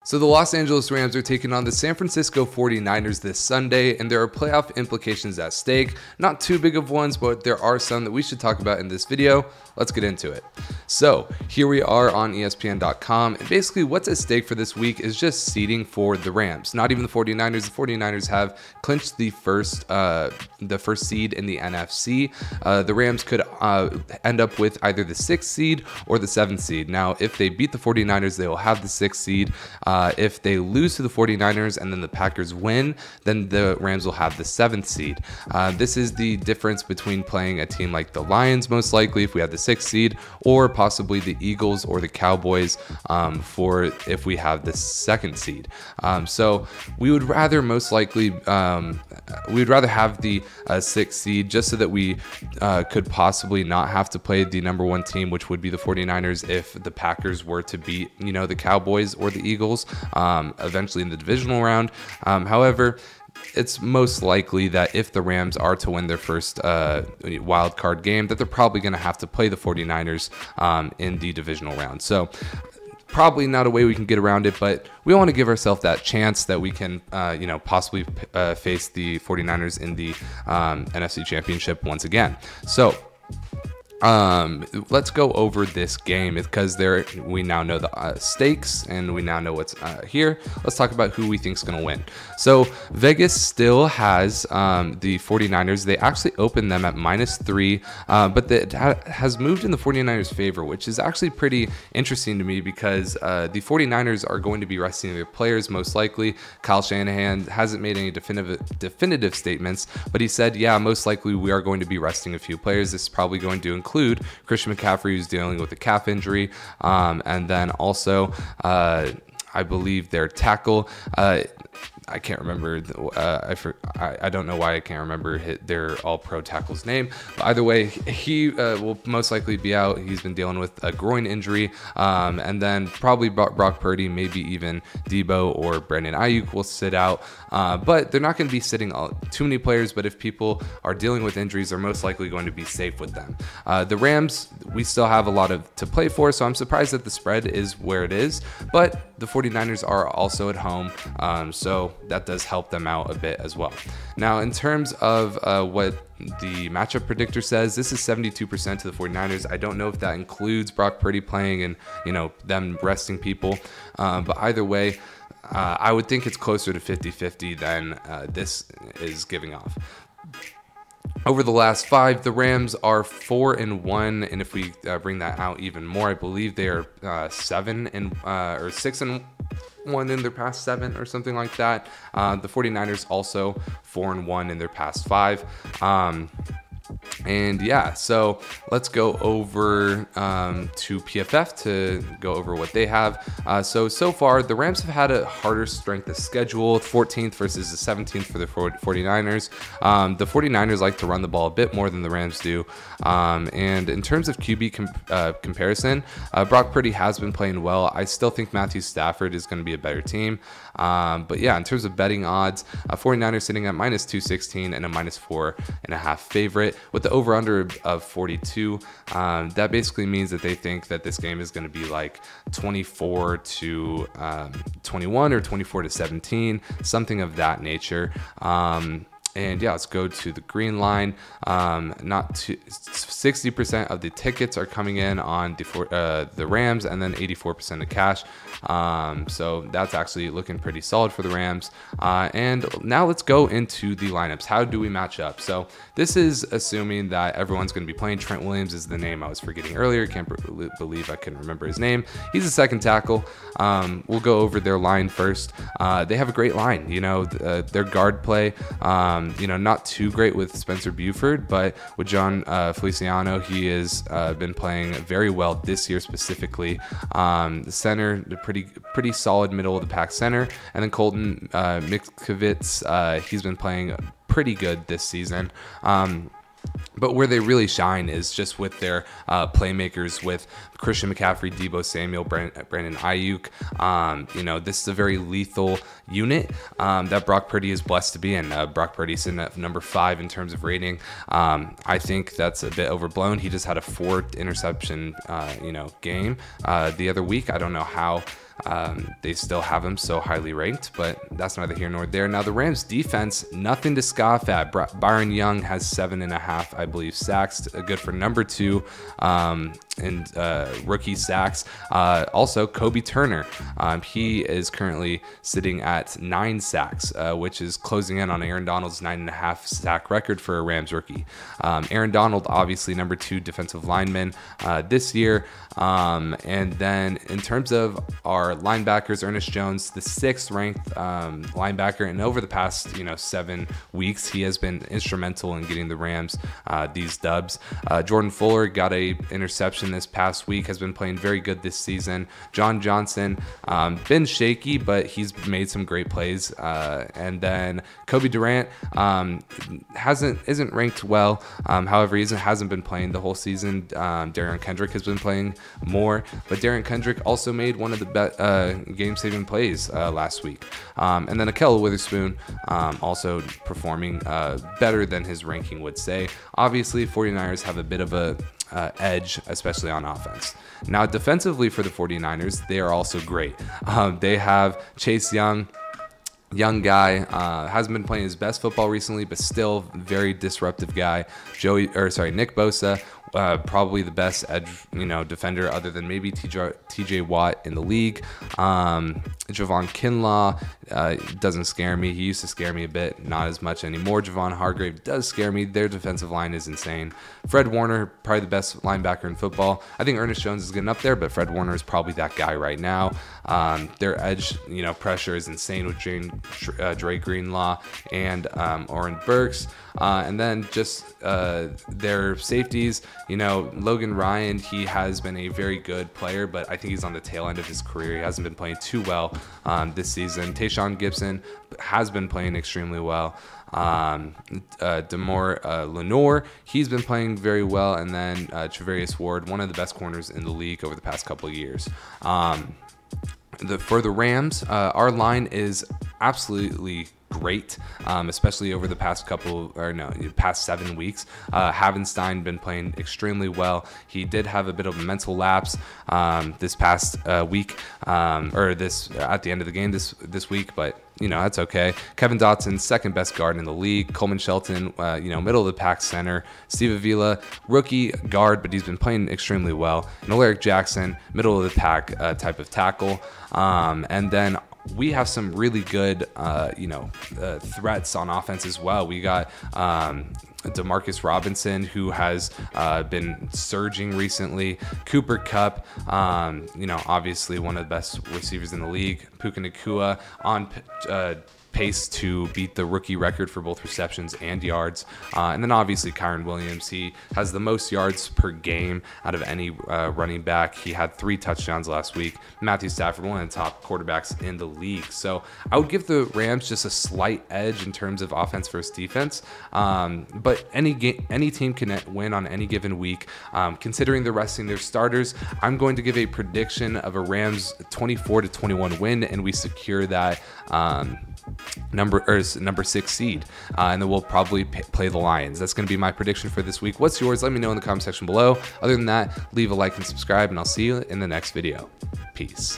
So the Los Angeles Rams are taking on the San Francisco 49ers this Sunday, and there are playoff implications at stake. Not too big of ones, but there are some that we should talk about in this video. Let's get into it. So here we are on ESPN.com, and basically what's at stake for this week is just seeding for the Rams. Not even the 49ers. The 49ers have clinched the first seed in the NFC. The Rams could end up with either the 6th seed or the 7th seed. Now, if they beat the 49ers, they will have the 6th seed. If they lose to the 49ers and then the Packers win, then the Rams will have the 7th seed. This is the difference between playing a team like the Lions, most likely, if we have the 6th seed, or possibly the Eagles or the Cowboys for if we have the 2nd seed. So we would rather most likely, we would rather have the 6th seed just so that we could possibly not have to play the number 1 team, which would be the 49ers, if the Packers were to beat, the Cowboys or the Eagles eventually in the divisional round. However, it's most likely that if the Rams are to win their first wild card game, that they're probably going to have to play the 49ers in the divisional round. So probably not a way we can get around it, but we want to give ourselves that chance that we can, possibly face the 49ers in the NFC Championship once again. So let's go over this game because we now know the stakes and we now know what's here. Let's talk about who we think is going to win. So Vegas still has the 49ers. They actually opened them at -3, but it has moved in the 49ers' favor, which is actually pretty interesting to me because the 49ers are going to be resting their players most likely. Kyle Shanahan hasn't made any definitive statements, but he said, yeah, most likely we are going to be resting a few players. This is probably going to include Christian McCaffrey, who's dealing with a calf injury, and then also I believe their tackle, I can't remember. I don't know why I can't remember their all-pro tackle's name. But either way, he will most likely be out. He's been dealing with a groin injury. And then probably Brock Purdy, maybe even Debo or Brandon Ayuk will sit out. But they're not going to be sitting too many players. But if people are dealing with injuries, they're most likely going to be safe with them. The Rams, we still have a lot to play for. So I'm surprised that the spread is where it is. But the 49ers are also at home. So that does help them out a bit as well. Now, in terms of what the matchup predictor says, this is 72% to the 49ers. I don't know if that includes Brock Purdy playing and, them resting people. But either way, I would think it's closer to 50-50 than this is giving off. Over the last 5, the Rams are 4-1, and if we bring that out even more, I believe they are 6-1 in their past 7 or something like that. The 49ers also 4-1 in their past 5. And yeah, so let's go over to PFF to go over what they have. So far, the Rams have had a harder strength of schedule, 14th versus the 17th for the 49ers. The 49ers like to run the ball a bit more than the Rams do. And in terms of QB comparison, Brock Purdy has been playing well. I still think Matthew Stafford is going to be a better team. But yeah, in terms of betting odds, 49ers sitting at -216 and a -4.5 favorite with the over-under of 42. That basically means that they think that this game is going to be like 24-21 or 24-17, something of that nature. And yeah, let's go to the green line. 60% of the tickets are coming in on the Rams, and then 84% of cash. So that's actually looking pretty solid for the Rams. And now let's go into the lineups. How do we match up? So this is assuming that everyone's going to be playing. Trent Williams is the name I was forgetting earlier. Can't believe I couldn't remember his name. He's a second tackle. We'll go over their line first. They have a great line. Their guard play. Not too great with Spencer Buford, but with John Feliciano, he has been playing very well this year specifically. The center, the pretty solid middle of the pack center, and then Colton mcvay, he's been playing pretty good this season. But where they really shine is just with their playmakers, with Christian McCaffrey, Debo Samuel, Brandon Ayuk. This is a very lethal unit that Brock Purdy is blessed to be in. Brock Purdy's sitting at number 5 in terms of rating. I think that's a bit overblown. He just had a 4 interception, game the other week. I don't know how they still have him so highly ranked, but that's neither here nor there. Now the Rams defense, nothing to scoff at. Byron Young has 7.5, I believe, sacks, good for number 2 in rookie sacks. Also, Kobe Turner, he is currently sitting at 9 sacks, which is closing in on Aaron Donald's 9.5 sack record for a Rams rookie. Aaron Donald, obviously number 2 defensive lineman this year. And then in terms of our linebackers, Ernest Jones, the 6th ranked linebacker, and over the past 7 weeks, he has been instrumental in getting the Rams these dubs. Jordan Fuller got a interception this past week, has been playing very good this season. John Johnson, been shaky, but he's made some great plays. And then Kobe Durant isn't ranked well. However, he hasn't been playing the whole season. Darian Kendrick has been playing more, but Darian Kendrick also made one of the game-saving plays last week. And then Ahkello Witherspoon also performing better than his ranking would say. Obviously, 49ers have a bit of a edge, especially on offense. Now, defensively for the 49ers, they are also great. They have Chase Young guy, hasn't been playing his best football recently, but still very disruptive guy. Nick Bosa, probably the best edge, defender other than maybe TJ Watt in the league. Javon Kinlaw doesn't scare me. He used to scare me a bit, not as much anymore. Javon Hargrave does scare me. Their defensive line is insane. Fred Warner, probably the best linebacker in football. I think Ernest Jones is getting up there, but Fred Warner is probably that guy right now. Their edge, pressure is insane with Dre Greenlaw and Oren Burks. And then just their safeties, Logan Ryan, he has been a very good player, but I think he's on the tail end of his career. He hasn't been playing too well this season. Tayshaun Gibson has been playing extremely well. Demore Lenore, he's been playing very well. And then Travarius Ward, one of the best corners in the league over the past couple of years. For the Rams, our line is absolutely great, especially over the past past 7 weeks. Havenstein been playing extremely well. He did have a bit of a mental lapse this past week, or at the end of the game this week, but that's okay. Kevin Dotson, second best guard in the league. Coleman Shelton, middle of the pack center. Steve Avila, rookie guard, but he's been playing extremely well. And Alaric Jackson, middle of the pack type of tackle. And then we have some really good, threats on offense as well. We got Demarcus Robinson, who has been surging recently. Cooper Kupp, obviously one of the best receivers in the league. Puka Nacua on pace to beat the rookie record for both receptions and yards. And then obviously Kyron Williams, he has the most yards per game out of any running back. He had 3 touchdowns last week. Matthew Stafford, one of the top quarterbacks in the league. So I would give the Rams just a slight edge in terms of offense versus defense. But any team can win on any given week. Considering they're resting their starters, I'm going to give a prediction of a Rams 24-21 win, and we secure that number 6 seed, and then we'll probably play the Lions. That's going to be my prediction for this week. What's yours? Let me know in the comment section below. Other than that, leave a like and subscribe, and I'll see you in the next video. Peace.